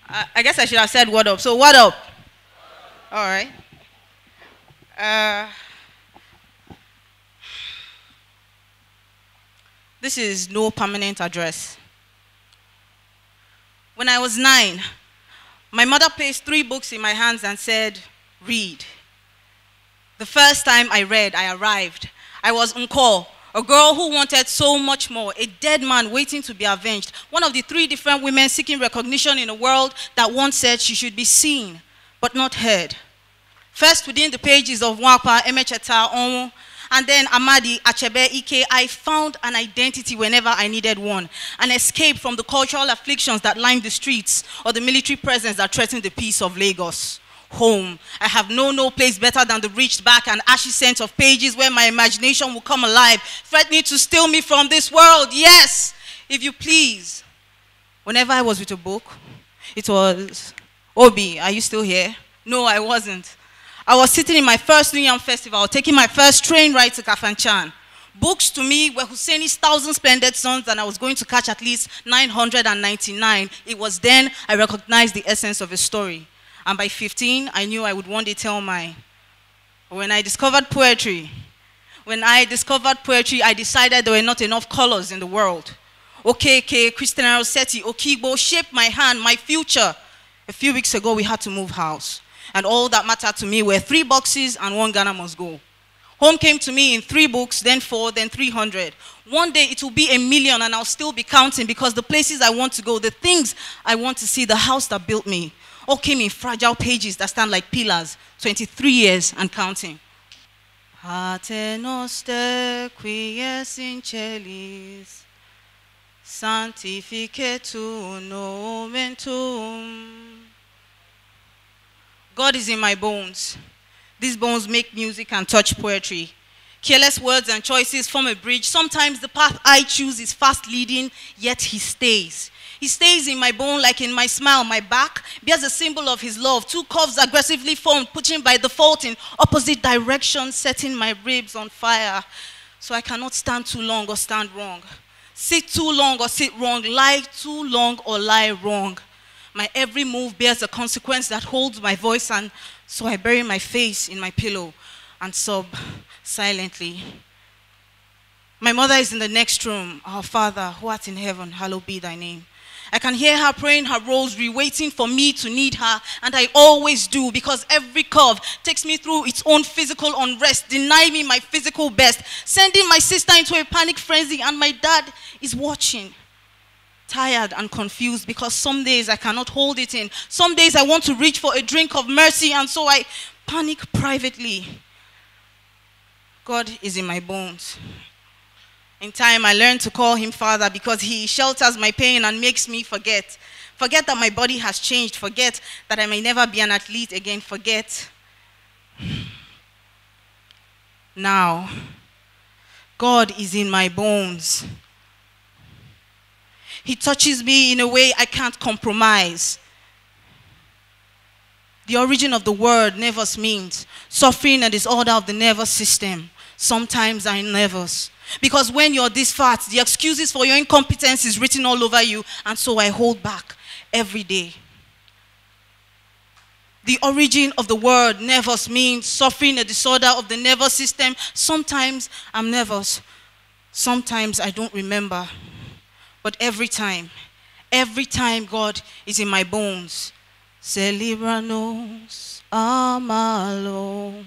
I guess I should have said what up. So what up? All right. This is no permanent address. When I was 9, my mother placed 3 books in my hands and said, read. The first time I read, I arrived. I was Nko, a girl who wanted so much more, a dead man waiting to be avenged, one of the 3 different women seeking recognition in a world that once said she should be seen, but not heard. First within the pages of Wapa, Emecheta, Onwu, and then Amadi, Achebe, Ike, I found an identity whenever I needed one, an escape from the cultural afflictions that lined the streets or the military presence that threatened the peace of Lagos. Home. I have known no place better than the reached back and ashy scent of pages where my imagination will come alive, threatening to steal me from this world. Yes, if you please. Whenever I was with a book, it was, Obi, are you still here? No, I wasn't. I was sitting in my first New Yam festival, taking my first train ride to Kafanchan. Books to me were Husseini's 1,000 splendid sons, and I was going to catch at least 999. It was then I recognized the essence of a story. And by 15, I knew I would one day tell mine. But when I discovered poetry, I decided there were not enough colors in the world. Okeke, Christian Rossetti, Okigbo shaped my hand, my future. A few weeks ago, we had to move house. And all that mattered to me were 3 boxes and 1 Ghana must go. Home came to me in 3 books, then 4, then 300. One day it will be 1 million and I'll still be counting because the places I want to go, the things I want to see, the house that built me, all came in fragile pages that stand like pillars, 23 years and counting. Ate noste quies in celis, sanctificetur nomen tuum. God is in my bones. These bones make music and touch poetry. Careless words and choices form a bridge. Sometimes the path I choose is fast leading, yet he stays. He stays in my bone like in my smile. My back bears a symbol of his love. 2 curves aggressively formed, pushing by default in opposite directions, setting my ribs on fire. So I cannot stand too long or stand wrong. Sit too long or sit wrong. Lie too long or lie wrong. My every move bears a consequence that holds my voice, and so I bury my face in my pillow and sob silently. My mother is in the next room. Our Father, who art in heaven, hallowed be thy name. I can hear her praying her rosary, waiting for me to need her, and I always do, because every curve takes me through its own physical unrest, denying me my physical best, sending my sister into a panic frenzy, and my dad is watching. Tired and confused because some days I cannot hold it in. Some days I want to reach for a drink of mercy, and so I panic privately. God is in my bones. In time, I learned to call him Father because he shelters my pain and makes me forget. Forget that my body has changed. Forget that I may never be an athlete again. Forget. Now, God is in my bones. He touches me in a way I can't compromise. The origin of the word nervous means suffering and disorder of the nervous system. Sometimes I'm nervous because when you're this fat, the excuses for your incompetence is written all over you, and so I hold back every day. The origin of the word nervous means suffering a disorder of the nervous system. Sometimes I'm nervous. Sometimes I don't remember. But every time God is in my bones. Celebranos amalom.